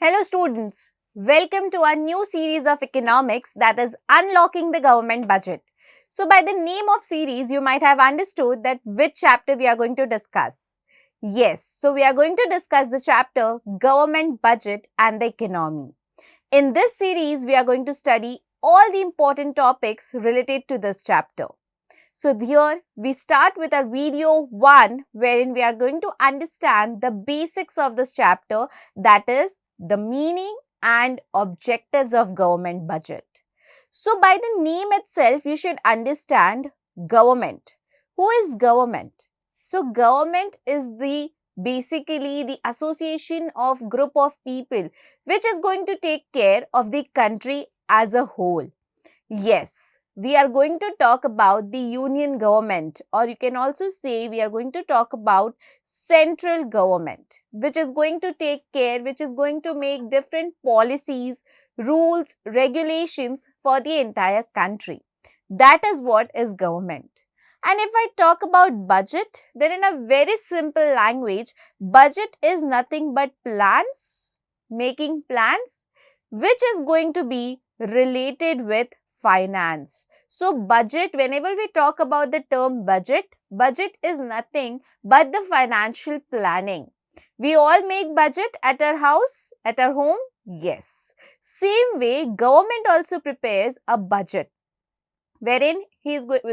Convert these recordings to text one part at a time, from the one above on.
Hello students, welcome to our new series of economics that is unlocking the government budget. So by the name of series, you might have understood that which chapter we are going to discuss. Yes, so we are going to discuss the chapter government budget and the economy. In this series, we are going to study all the important topics related to this chapter. So here we start with our video 1 wherein we are going to understand the basics of this chapter, that is the meaning and objectives of government budget. So by the name itself you should understand government. Who is government? So government is basically the association of group of people which is going to take care of the country as a whole. Yes, we are going to talk about the union government, or you can also say we are going to talk about central government, which is going to take care, which is going to make different policies, rules, regulations for the entire country. That is what is government. And if I talk about budget, then in a very simple language, budget is nothing but plans, making plans, which is going to be related with finance. So budget, whenever we talk about the term budget, budget is nothing but the financial planning. We all make budget at our house, at our home. Yes. Same way, government also prepares a budget wherein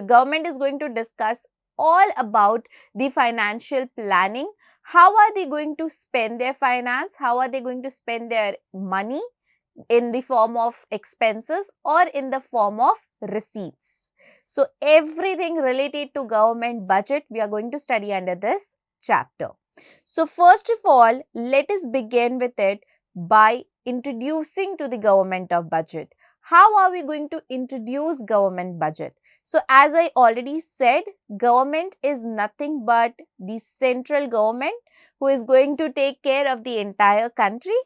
government is going to discuss all about the financial planning. How are they going to spend their finance? How are they going to spend their money? In the form of expenses or in the form of receipts. So everything related to government budget we are going to study under this chapter. So first of all, let us begin with it by introducing to the government of budget. How are we going to introduce government budget? So as I already said, government is nothing but the central government who is going to take care of the entire country.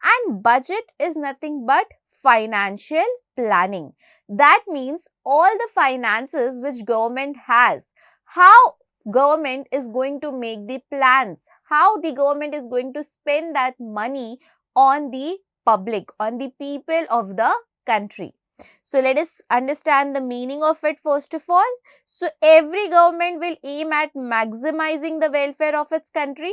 And budget is nothing but financial planning. That means all the finances which government has, how government is going to make the plans, how the government is going to spend that money on the public, on the people of the country. So let us understand the meaning of it first of all. So every government will aim at maximizing the welfare of its country.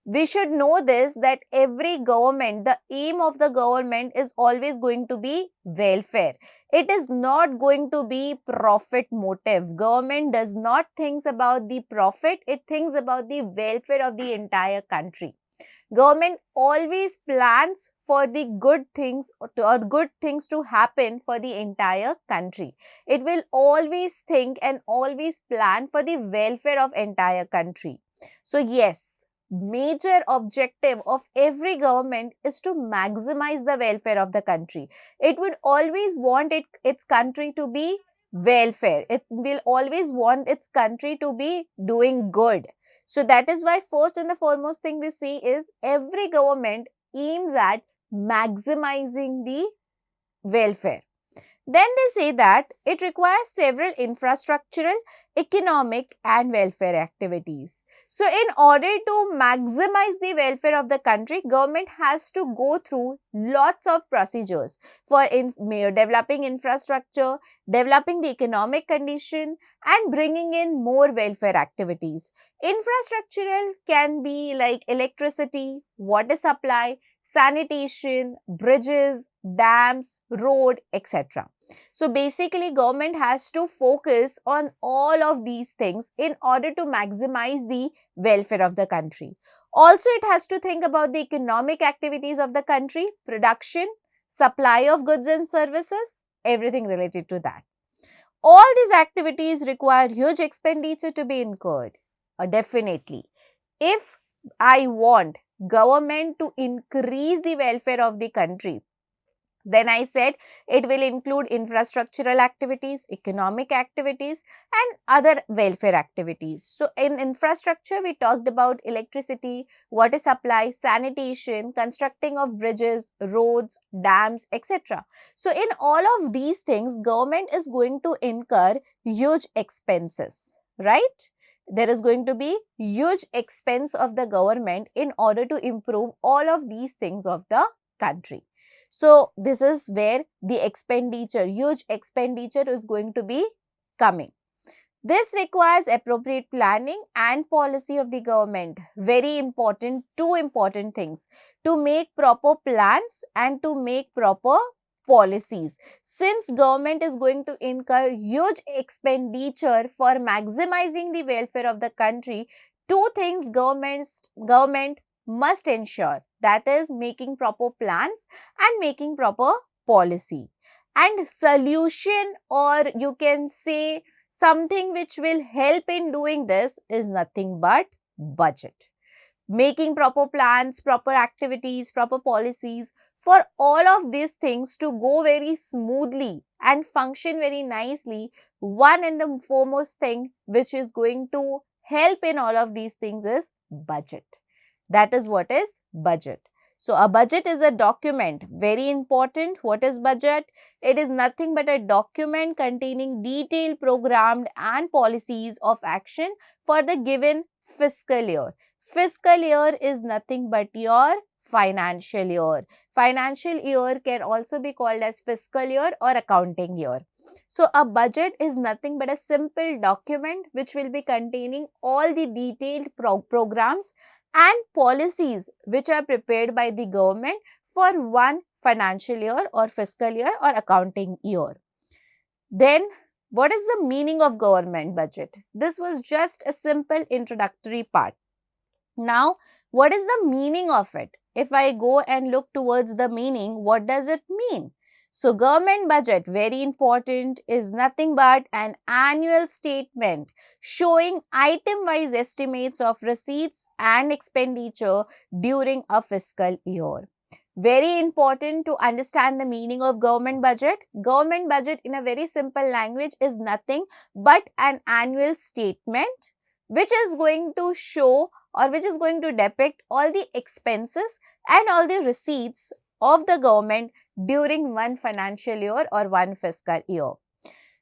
We should know this, that every government, the aim of the government is always going to be welfare. It is not going to be profit motive. Government does not think about the profit, it thinks about the welfare of the entire country. Government always plans for the good things or good things to happen for the entire country. It will always think and always plan for the welfare of entire country. So yes, major objective of every government is to maximize the welfare of the country. It would always want its country to be welfare. It will always want its country to be doing good. So that is why first and the foremost thing we see is every government aims at maximizing the welfare. Then they say that it requires several infrastructural, economic and welfare activities. So in order to maximize the welfare of the country, government has to go through lots of procedures for developing infrastructure, developing the economic condition and bringing in more welfare activities. Infrastructural can be like electricity, water supply, sanitation, bridges, dams, road, etc. So basically government has to focus on all of these things in order to maximize the welfare of the country. Also it has to think about the economic activities of the country, production, supply of goods and services, everything related to that. All these activities require huge expenditure to be incurred. Definitely. If I want government to increase the welfare of the country, then I said it will include infrastructural activities, economic activities and other welfare activities. So in infrastructure, we talked about electricity, water supply, sanitation, constructing of bridges, roads, dams, etc. So in all of these things, government is going to incur huge expenses, right? There is going to be huge expense of the government in order to improve all of these things of the country. So this is where the expenditure, huge expenditure is going to be coming. This requires appropriate planning and policy of the government. Very important, two important things: to make proper plans and to make proper policies. Since government is going to incur huge expenditure for maximizing the welfare of the country, two things government must ensure, that is making proper plans and making proper policy. And solution, or you can say something which will help in doing this, is nothing but budget. Making proper plans, proper activities, proper policies for all of these things to go very smoothly and function very nicely. One and the foremost thing which is going to help in all of these things is budget. That is what is budget. So a budget is a document, very important. What is budget? It is nothing but a document containing detailed programmed and policies of action for the given fiscal year. Fiscal year is nothing but your financial year. Financial year can also be called as fiscal year or accounting year. So a budget is nothing but a simple document which will be containing all the detailed programs and policies which are prepared by the government for one financial year or fiscal year or accounting year. Then, what is the meaning of government budget? This was just a simple introductory part. Now, what is the meaning of it? If I go and look towards the meaning, what does it mean? So, government budget, very important, is nothing but an annual statement showing item-wise estimates of receipts and expenditure during a fiscal year. Very important to understand the meaning of government budget. Government budget in a very simple language is nothing but an annual statement which is going to show or which is going to depict all the expenses and all the receipts of the government during one financial year or one fiscal year.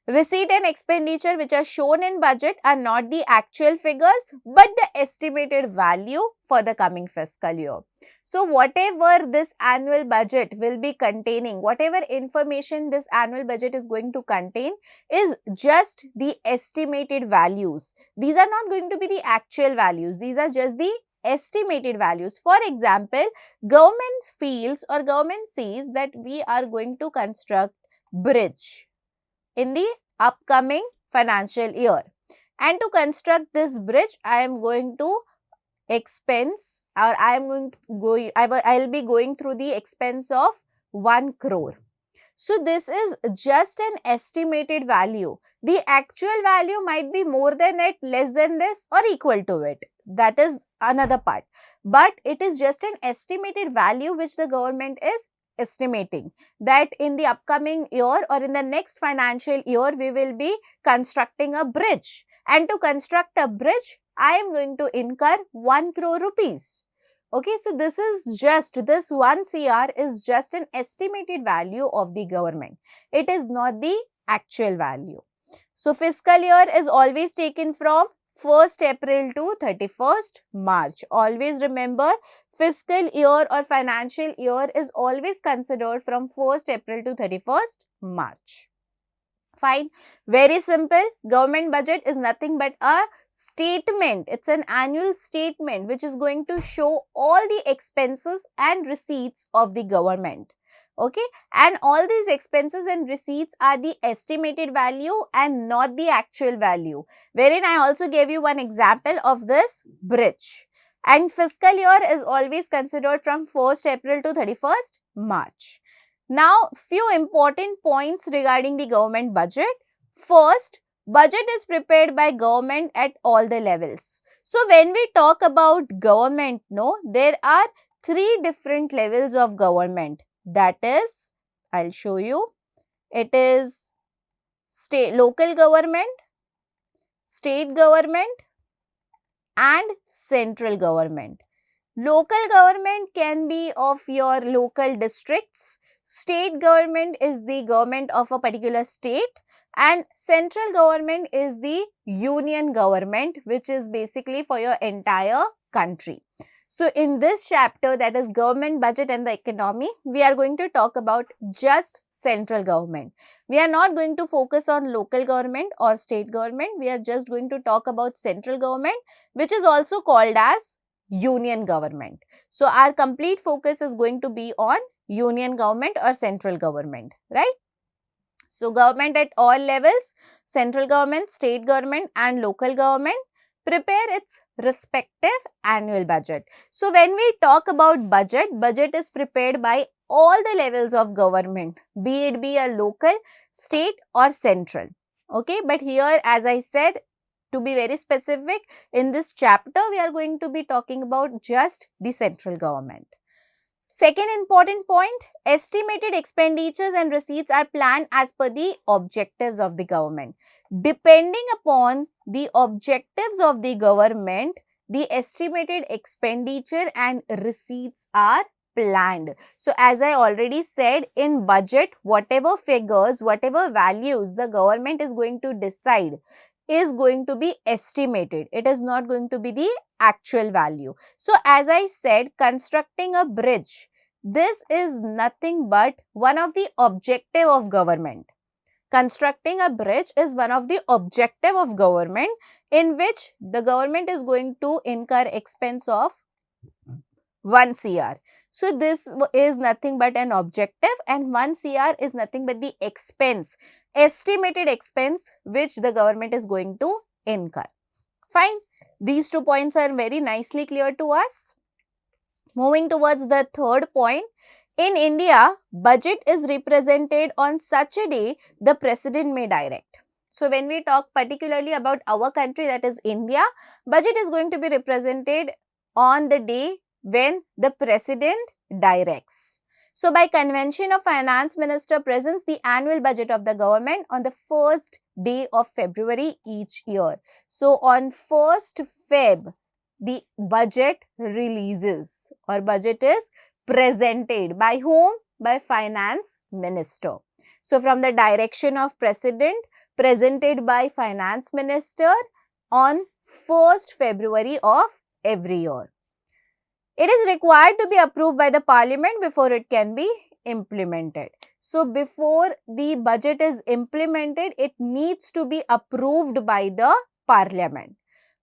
Receipt and expenditure which are shown in budget are not the actual figures but the estimated value for the coming fiscal year. So, whatever this annual budget will be containing, whatever information this annual budget is going to contain is just the estimated values. These are not going to be the actual values. These are just the estimated values. For example, government feels or government says that we are going to construct bridge in the upcoming financial year. And to construct this bridge, I am going to expense or I will be going through the expense of 1 crore. So this is just an estimated value. The actual value might be more than it, less than this or equal to it. That is another part. But it is just an estimated value which the government is estimating that in the upcoming year or in the next financial year we will be constructing a bridge, and to construct a bridge I am going to incur 1 crore rupees. Okay, so this 1 CR is just an estimated value of the government. It is not the actual value. So fiscal year is always taken from 1st April to 31st March. Always remember, fiscal year or financial year is always considered from 1st April to 31st March. Fine. Very simple. Government budget is nothing but a statement. It's an annual statement which is going to show all the expenses and receipts of the government. Okay, and all these expenses and receipts are the estimated value and not the actual value, wherein I also gave you one example of this bridge. And fiscal year is always considered from 1st April to 31st March. Now, few important points regarding the government budget. First, budget is prepared by government at all the levels. So, when we talk about government, there are 3 different levels of government. That is, I'll show you. It is local government, state government and central government. Local government can be of your local districts. State government is the government of a particular state, and central government is the union government, which is basically for your entire country. So in this chapter, that is government budget and the economy, we are going to talk about just central government. We are not going to focus on local government or state government. We are just going to talk about central government, which is also called as union government. So our complete focus is going to be on union government or central government, right? So government at all levels, central government, state government and local government prepare its respective annual budget. So when we talk about budget, budget is prepared by all the levels of government, be it be a local, state or central. Okay, but here as I said, to be very specific, in this chapter we are going to be talking about just the central government. Second important point, estimated expenditures and receipts are planned as per the objectives of the government. Depending upon the objectives of the government, the estimated expenditure and receipts are planned. So as I already said, in budget, whatever figures, whatever values the government is going to decide is going to be estimated. It is not going to be the actual value. So as I said, constructing a bridge, this is nothing but one of the objective of government. Constructing a bridge is one of the objective of government, in which the government is going to incur expense of 1 CR. So this is nothing but an objective, and 1 CR is nothing but the expense, estimated expense which the government is going to incur. Fine. These 2 points are very nicely clear to us. Moving towards the third point, in India, budget is represented on such a day the president may direct. So when we talk particularly about our country, that is India, budget is going to be represented on the day when the president directs. So by convention of finance minister presents the annual budget of the government on the first day of February each year. So on 1st Feb, the budget releases or budget is presented by whom? By finance minister. So from the direction of president, presented by finance minister on 1st February of every year. It is required to be approved by the parliament before it can be implemented. So before the budget is implemented, it needs to be approved by the parliament.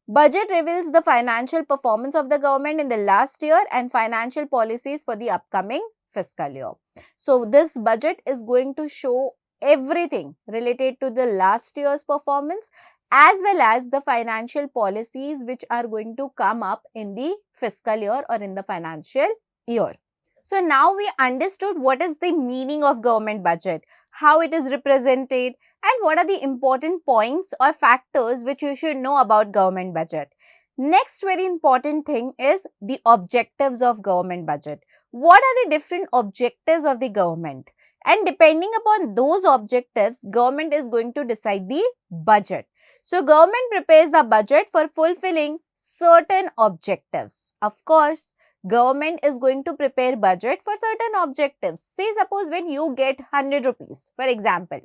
Budget reveals the financial performance of the government in the last year and financial policies for the upcoming fiscal year. So this budget is going to show everything related to the last year's performance as well as the financial policies which are going to come up in the fiscal year or in the financial year. So now we understood what is the meaning of government budget, how it is represented, and what are the important points or factors which you should know about government budget. Next very important thing is the objectives of government budget. What are the different objectives of the government? And depending upon those objectives, government is going to decide the budget. So government prepares the budget for fulfilling certain objectives. Of course, government is going to prepare budget for certain objectives. Say suppose when you get 100 rupees, for example,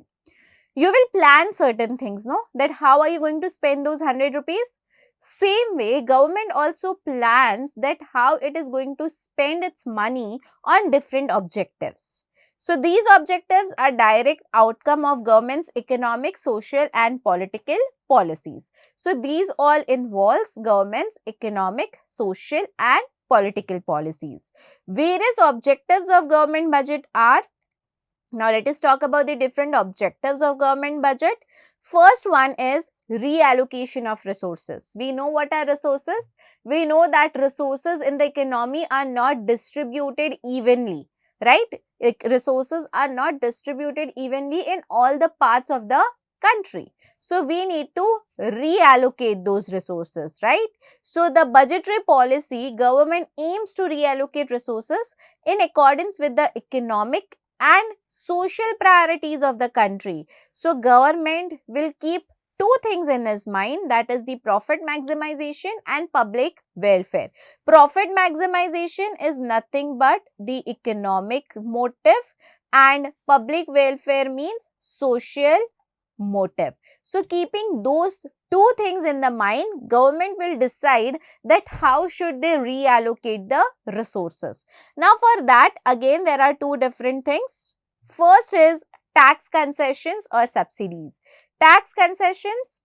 you will plan certain things, no? That how are you going to spend those 100 rupees? Same way, government also plans that how it is going to spend its money on different objectives. So these objectives are direct outcome of government's economic, social and political policies. So these all involves government's economic, social and political policies. Various objectives of government budget are, now let us talk about the different objectives of government budget. First one is reallocation of resources. We know what are resources. We know that resources in the economy are not distributed evenly, right? Resources are not distributed evenly in all the parts of the country. So we need to reallocate those resources, right? So the budgetary policy, government aims to reallocate resources in accordance with the economic and social priorities of the country. So government will keep two things in his mind, that is the profit maximization and public welfare. Profit maximization is nothing but the economic motive and public welfare means social motive. So keeping those two things in the mind, government will decide that how should they reallocate the resources. Now for that, again there are two different things. First is tax concessions or subsidies. Tax concessions,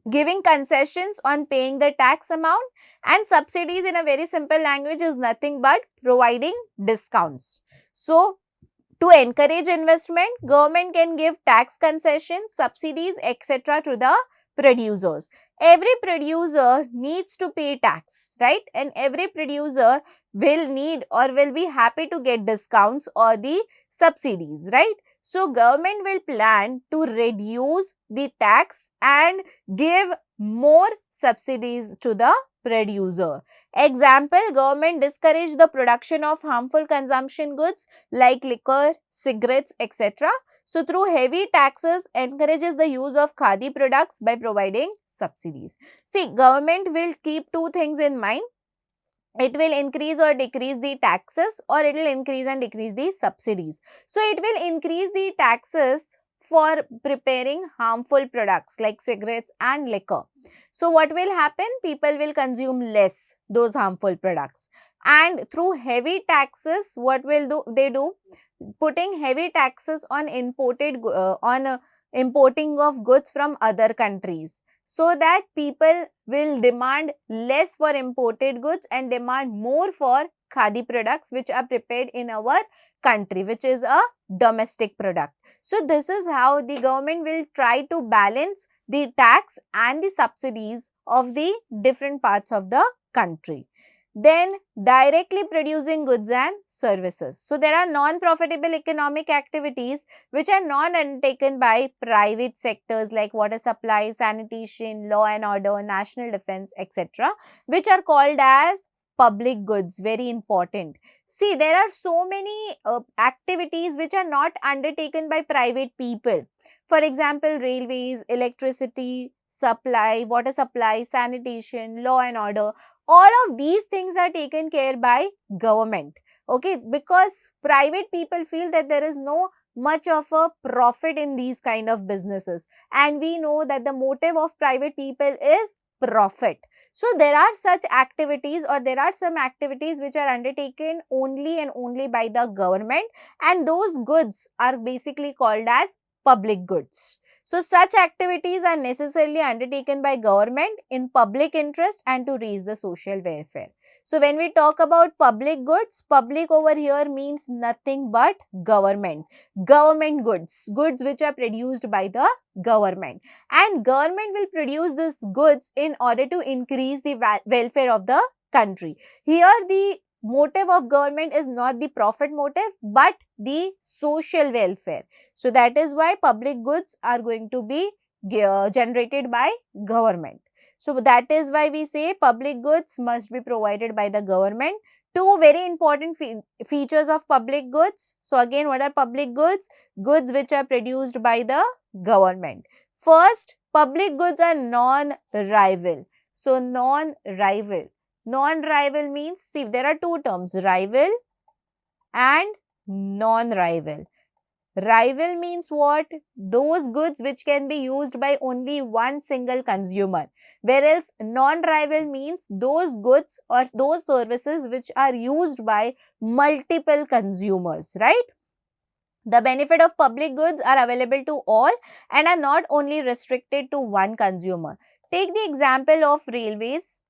giving concessions on paying the tax amount, and subsidies in a very simple language is nothing but providing discounts. So to encourage investment, government can give tax concessions, subsidies, etc. to the producers. Every producer needs to pay tax, right? And every producer will need or will be happy to get discounts or the subsidies, right? So government will plan to reduce the tax and give more subsidies to the producer. Example, government discourage the production of harmful consumption goods like liquor, cigarettes, etc. So, through heavy taxes, encourages the use of khadi products by providing subsidies. See, government will keep two things in mind. It will increase or decrease the taxes, or it will increase and decrease the subsidies. So, it will increase the taxes for preparing harmful products like cigarettes and liquor. So, what will happen? People will consume less those harmful products. And through heavy taxes, what will they do? Putting heavy taxes on importing of goods from other countries, so that people will demand less for imported goods and demand more for khadi products which are prepared in our country, which is a domestic product. So this is how the government will try to balance the tax and the subsidies of the different parts of the country. Then directly producing goods and services. So there are non-profitable economic activities which are not undertaken by private sectors like water supply, sanitation, law and order, national defense, etc., which are called as public goods. Very important. See, there are so many activities which are not undertaken by private people. For example, railways, electricity supply, water supply, sanitation, law and order. All of these things are taken care by government. Okay, because private people feel that there is no much of a profit in these kind of businesses, and we know that the motive of private people is profit. So there are such activities, or there are some activities which are undertaken only and only by the government, and those goods are basically called as public goods. So such activities are necessarily undertaken by government in public interest and to raise the social welfare. So when we talk about public goods, public over here means nothing but government. Government goods, goods which are produced by the government, and government will produce these goods in order to increase the welfare of the country. Here the motive of government is not the profit motive but the social welfare. So that is why public goods are going to be generated by government. So that is why we say public goods must be provided by the government. Two very important features of public goods. So again, what are public goods? Goods which are produced by the government. First, public goods are non-rival. So non-rival. Non-rival means, see, there are two terms, rival and non-rival. Rival means what? Those goods which can be used by only one single consumer. Whereas non-rival means those goods or those services which are used by multiple consumers, right? The benefit of public goods are available to all and are not only restricted to one consumer. Take the example of railways.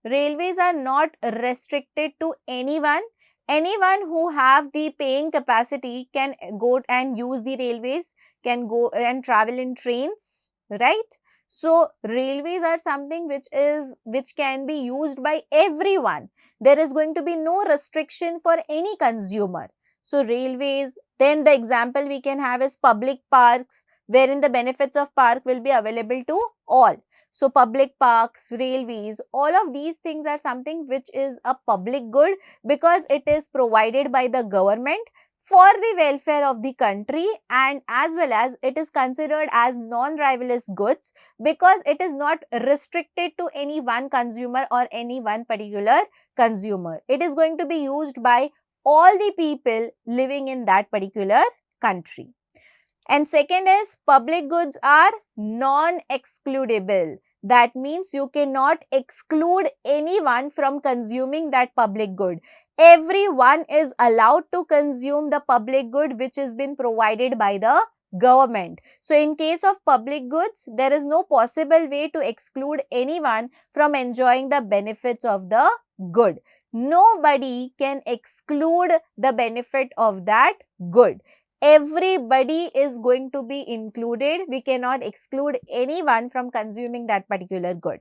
Railways are not restricted to anyone. Anyone who have the paying capacity can go and use the railways, can go and travel in trains, right? So railways are something which can be used by everyone. There is going to be no restriction for any consumer. So railways, then the example we can have is public parks, wherein the benefits of park will be available to all. So public parks, railways, all of these things are something which is a public good because it is provided by the government for the welfare of the country, and as well as it is considered as non-rivalous goods because it is not restricted to any one consumer or any one particular consumer. It is going to be used by all the people living in that particular country. And second is public goods are non-excludable. That means you cannot exclude anyone from consuming that public good. Everyone is allowed to consume the public good which has been provided by the government. So in case of public goods, there is no possible way to exclude anyone from enjoying the benefits of the good. Nobody can exclude the benefit of that good. Everybody is going to be included. We cannot exclude anyone from consuming that particular good.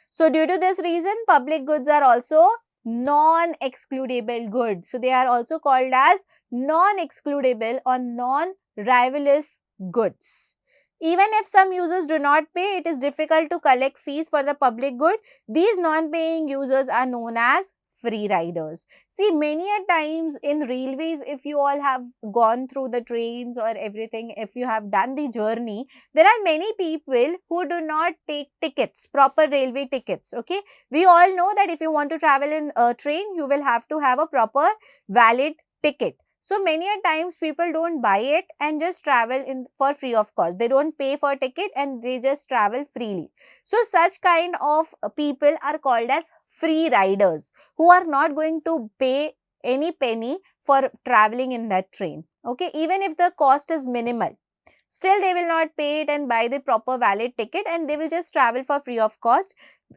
So due to this reason, public goods are also non-excludable goods. So they are also called as non-excludable or non-rivalous goods. Even if some users do not pay, it is difficult to collect fees for the public good. These non-paying users are known as free riders. See, many a times in railways, if you all have gone through the trains or everything, if you have done the journey, there are many people who do not take tickets, proper railway tickets, okay. We all know that if you want to travel in a train, you will have to have a proper valid ticket. So many a times people don't buy it and just travel in for free of cost. They don't pay for ticket and they just travel freely. So such kind of people are called as free riders, who are not going to pay any penny for traveling in that train. Okay, even if the cost is minimal, still they will not pay it and buy the proper valid ticket and they will just travel for free of cost.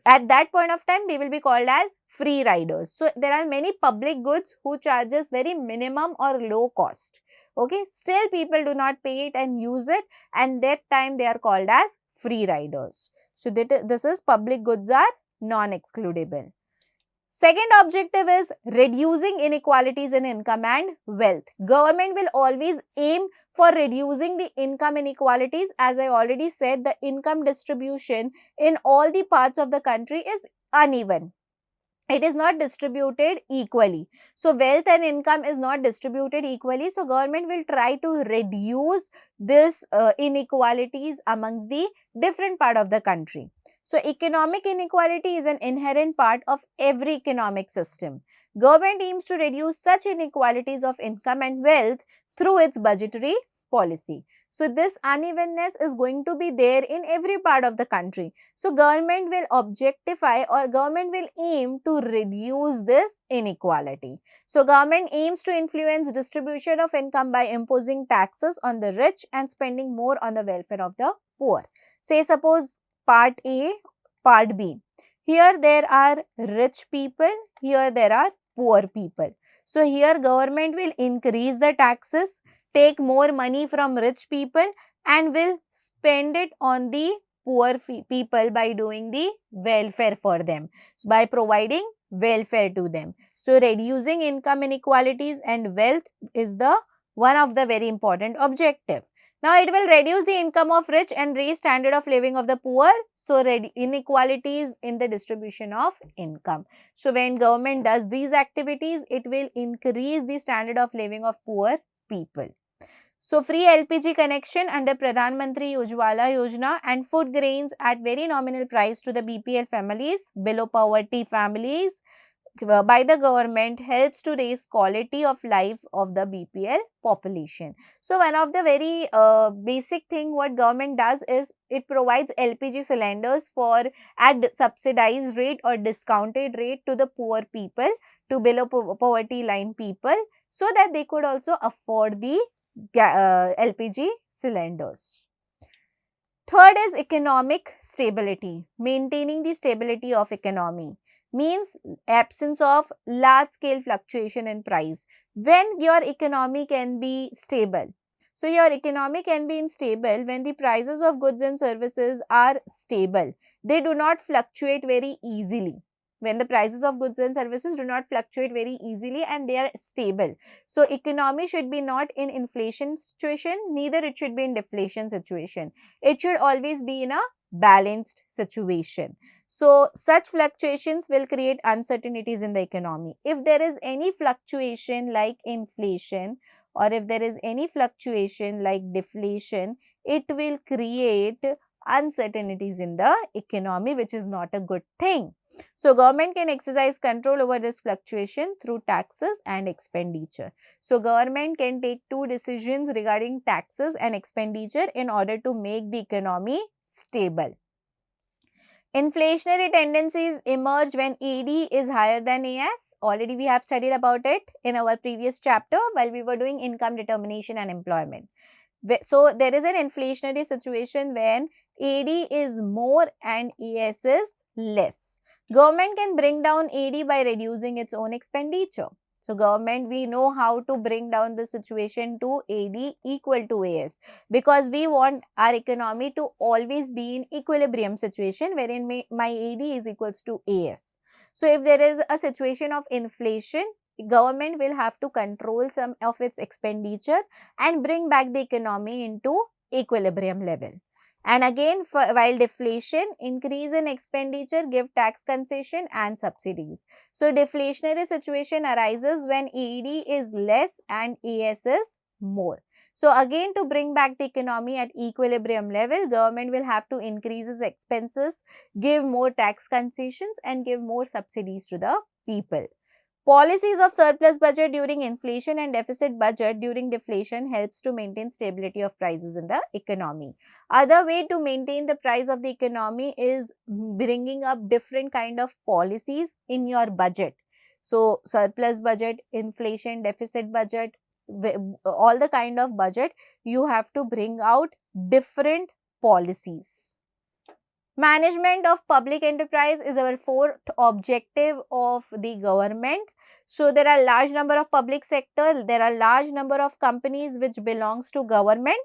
At that point of time, they will be called as free riders. So there are many public goods who charges very minimum or low cost. Okay, still people do not pay it and use it, and that time they are called as free riders. So this is public goods are non-excludable. Second objective is reducing inequalities in income and wealth. Government will always aim for reducing the income inequalities. As I already said, the income distribution in all the parts of the country is uneven. It is not distributed equally. So wealth and income is not distributed equally. So government will try to reduce this inequalities amongst the different part of the country. So economic inequality is an inherent part of every economic system. Government aims to reduce such inequalities of income and wealth through its budgetary policy. So this unevenness is going to be there in every part of the country. So government will objectify or government will aim to reduce this inequality. So government aims to influence distribution of income by imposing taxes on the rich and spending more on the welfare of the poor. Say suppose part A, part B. Here there are rich people, here there are poor people. So here government will increase the taxes, take more money from rich people and will spend it on the poor people by doing the welfare for them, so by providing welfare to them. So reducing income inequalities and wealth is the one of the very important objective. Now it will reduce the income of rich and raise standard of living of the poor. So inequalities in the distribution of income. So when government does these activities, it will increase the standard of living of poor people. So free LPG connection under Pradhan Mantri Ujjwala Yojana and food grains at very nominal price to the BPL families, below poverty families by the government helps to raise quality of life of the BPL population. So one of the very basic thing what government does is it provides LPG cylinders for at subsidized rate or discounted rate to the poor people, to below poverty line people, so that they could also afford the LPG cylinders. Third is economic stability. Maintaining the stability of economy means absence of large scale fluctuation in price. When your economy can be stable. So your economy can be stable when the prices of goods and services are stable. They do not fluctuate very easily. When the prices of goods and services do not fluctuate very easily and they are stable. So economy should be not in inflation situation, neither it should be in deflation situation. It should always be in a balanced situation. So such fluctuations will create uncertainties in the economy. If there is any fluctuation like inflation or if there is any fluctuation like deflation, it will create uncertainties in the economy, which is not a good thing. So, government can exercise control over this fluctuation through taxes and expenditure. So, government can take two decisions regarding taxes and expenditure in order to make the economy stable. Inflationary tendencies emerge when AD is higher than AS. Already we have studied about it in our previous chapter while we were doing income determination and employment. So there is an inflationary situation when AD is more and AS is less. Government can bring down AD by reducing its own expenditure. So government, we know how to bring down the situation to AD equal to AS, because we want our economy to always be in equilibrium situation wherein my AD is equals to AS. So if there is a situation of inflation, government will have to control some of its expenditure and bring back the economy into equilibrium level. And again, while deflation, increase in expenditure, give tax concession and subsidies. So, deflationary situation arises when AED is less and AS is more. So, again, to bring back the economy at equilibrium level, government will have to increase its expenses, give more tax concessions and give more subsidies to the people. Policies of surplus budget during inflation and deficit budget during deflation helps to maintain stability of prices in the economy. Other way to maintain the price of the economy is bringing up different kind of policies in your budget. So, surplus budget, inflation, deficit budget, all the kind of budget, you have to bring out different policies. Management of public enterprise is our fourth objective of the government. So, there are large number of public sector, there are large number of companies which belongs to government.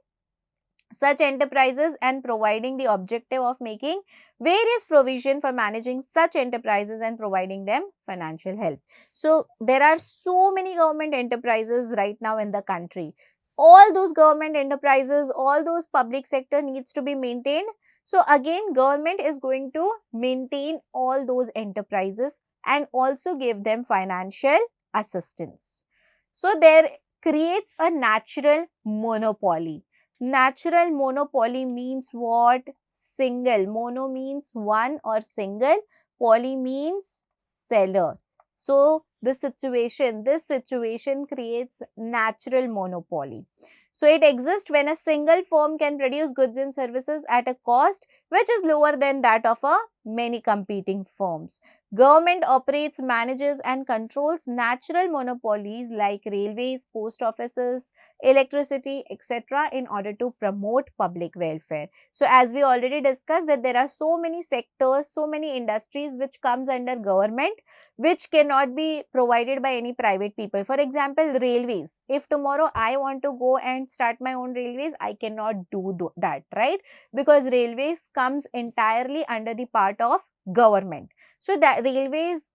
Such enterprises and providing the objective of making various provision for managing such enterprises and providing them financial help. So, there are so many government enterprises right now in the country. All those government enterprises, all those public sector needs to be maintained. So, again, government is going to maintain all those enterprises and also give them financial assistance. So, there creates a natural monopoly. Natural monopoly means what? Single. Mono means one or single. Poly means seller. So, this situation creates natural monopoly. So, it exists when a single firm can produce goods and services at a cost which is lower than that of many competing firms. Government operates, manages and controls natural monopolies like railways, post offices, electricity, etc. in order to promote public welfare. So, as we already discussed that there are so many sectors, so many industries which comes under government which cannot be provided by any private people. For example, railways. If tomorrow I want to go and start my own railways, I cannot do that, right? Because railways comes entirely under the part of government. So, that railways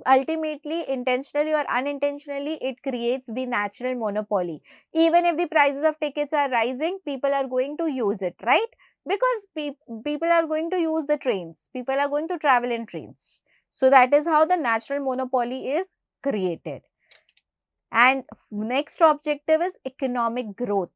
ultimately, intentionally or unintentionally, it creates the natural monopoly. Even if the prices of tickets are rising, people are going to use it, right? Because people are going to use the trains, people are going to travel in trains. So, that is how the natural monopoly is created. And next objective is economic growth.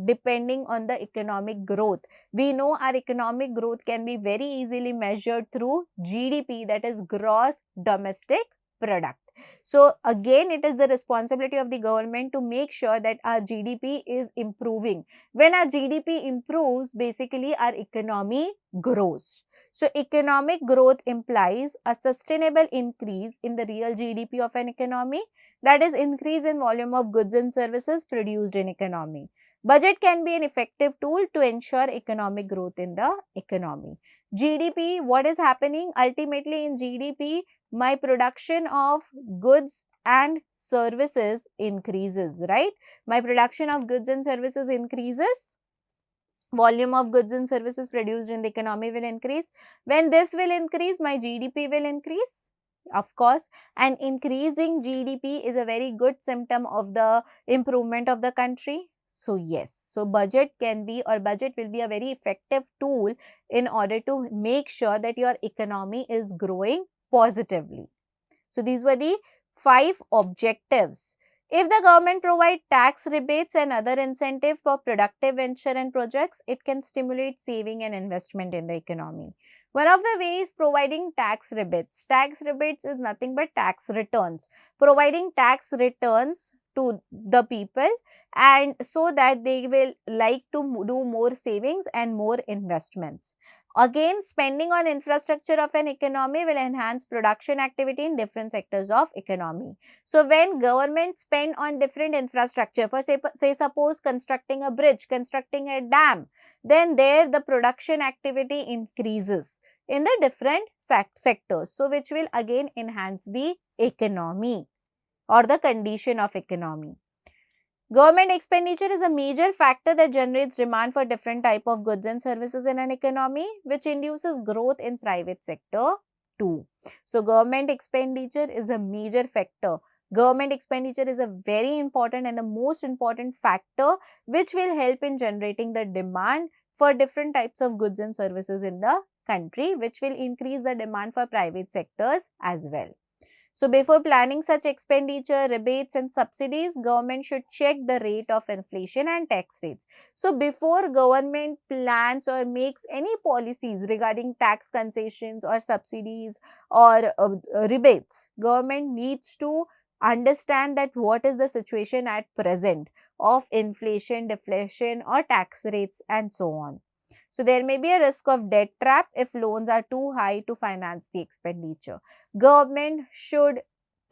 Depending on the economic growth, we know our economic growth can be very easily measured through GDP, that is gross domestic product. So, again, it is the responsibility of the government to make sure that our GDP is improving. When our GDP improves, basically our economy grows. So, economic growth implies a sustainable increase in the real GDP of an economy, that is increase in volume of goods and services produced in economy. Budget can be an effective tool to ensure economic growth in the economy. GDP, what is happening? Ultimately in GDP, my production of goods and services increases, right? My production of goods and services increases. Volume of goods and services produced in the economy will increase. When this will increase, my GDP will increase. Of course, and increasing GDP is a very good symptom of the improvement of the country. So, yes, so budget can be or budget will be a very effective tool in order to make sure that your economy is growing positively. So, these were the 5 objectives. If the government provides tax rebates and other incentives for productive venture and projects, it can stimulate saving and investment in the economy. One of the ways is providing tax rebates. Tax rebates is nothing but tax returns. Providing tax returns to the people, and so that they will like to do more savings and more investments. Again, spending on infrastructure of an economy will enhance production activity in different sectors of economy. So, when government spend on different infrastructure, for say suppose constructing a bridge, constructing a dam, then there the production activity increases in the different sectors. So, which will again enhance the economy or the condition of economy. Government expenditure is a major factor that generates demand for different type of goods and services in an economy, which induces growth in private sector too. So, government expenditure is a major factor. Government expenditure is a very important and the most important factor which will help in generating the demand for different types of goods and services in the country, which will increase the demand for private sectors as well. So, before planning such expenditure, rebates and subsidies, government should check the rate of inflation and tax rates. So, before government plans or makes any policies regarding tax concessions or subsidies or rebates, government needs to understand that what is the situation at present of inflation, deflation or tax rates and so on. So, there may be a risk of debt trap if loans are too high to finance the expenditure. Government should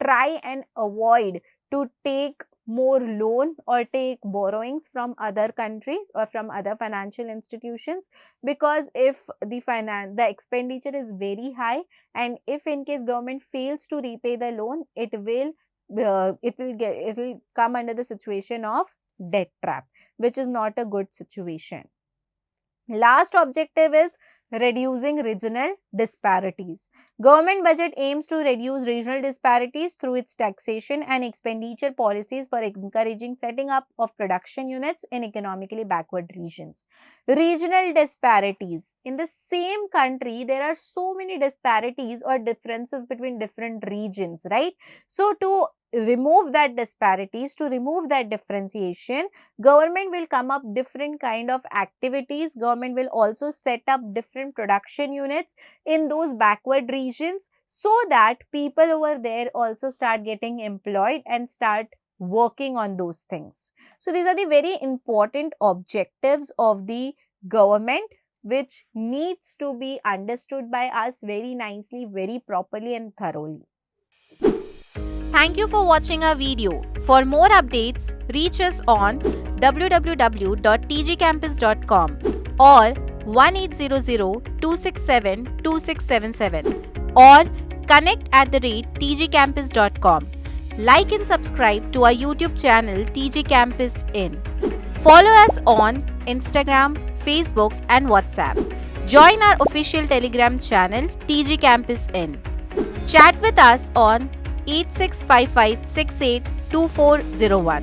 try and avoid to take more loan or take borrowings from other countries or from other financial institutions, because if the expenditure is very high and if in case government fails to repay the loan, it will come under the situation of debt trap, which is not a good situation. Last objective is reducing regional disparities. Government budget aims to reduce regional disparities through its taxation and expenditure policies for encouraging setting up of production units in economically backward regions. Regional disparities. In the same country, there are so many disparities or differences between different regions, right? So, to remove that disparities, to remove that differentiation, government will come up different kind of activities. Government will also set up different production units in those backward regions, so that people over there also start getting employed and start working on those things. So, these are the very important objectives of the government, which needs to be understood by us very nicely, very properly and thoroughly. Thank you for watching our video. For more updates, reach us on www.tgcampus.com or 1800-267-2677 or connect@tgcampus.com. Like and subscribe to our YouTube channel TG Campus In. Follow us on Instagram, Facebook and WhatsApp. Join our official Telegram channel TG Campus In. Chat with us on 8655682401.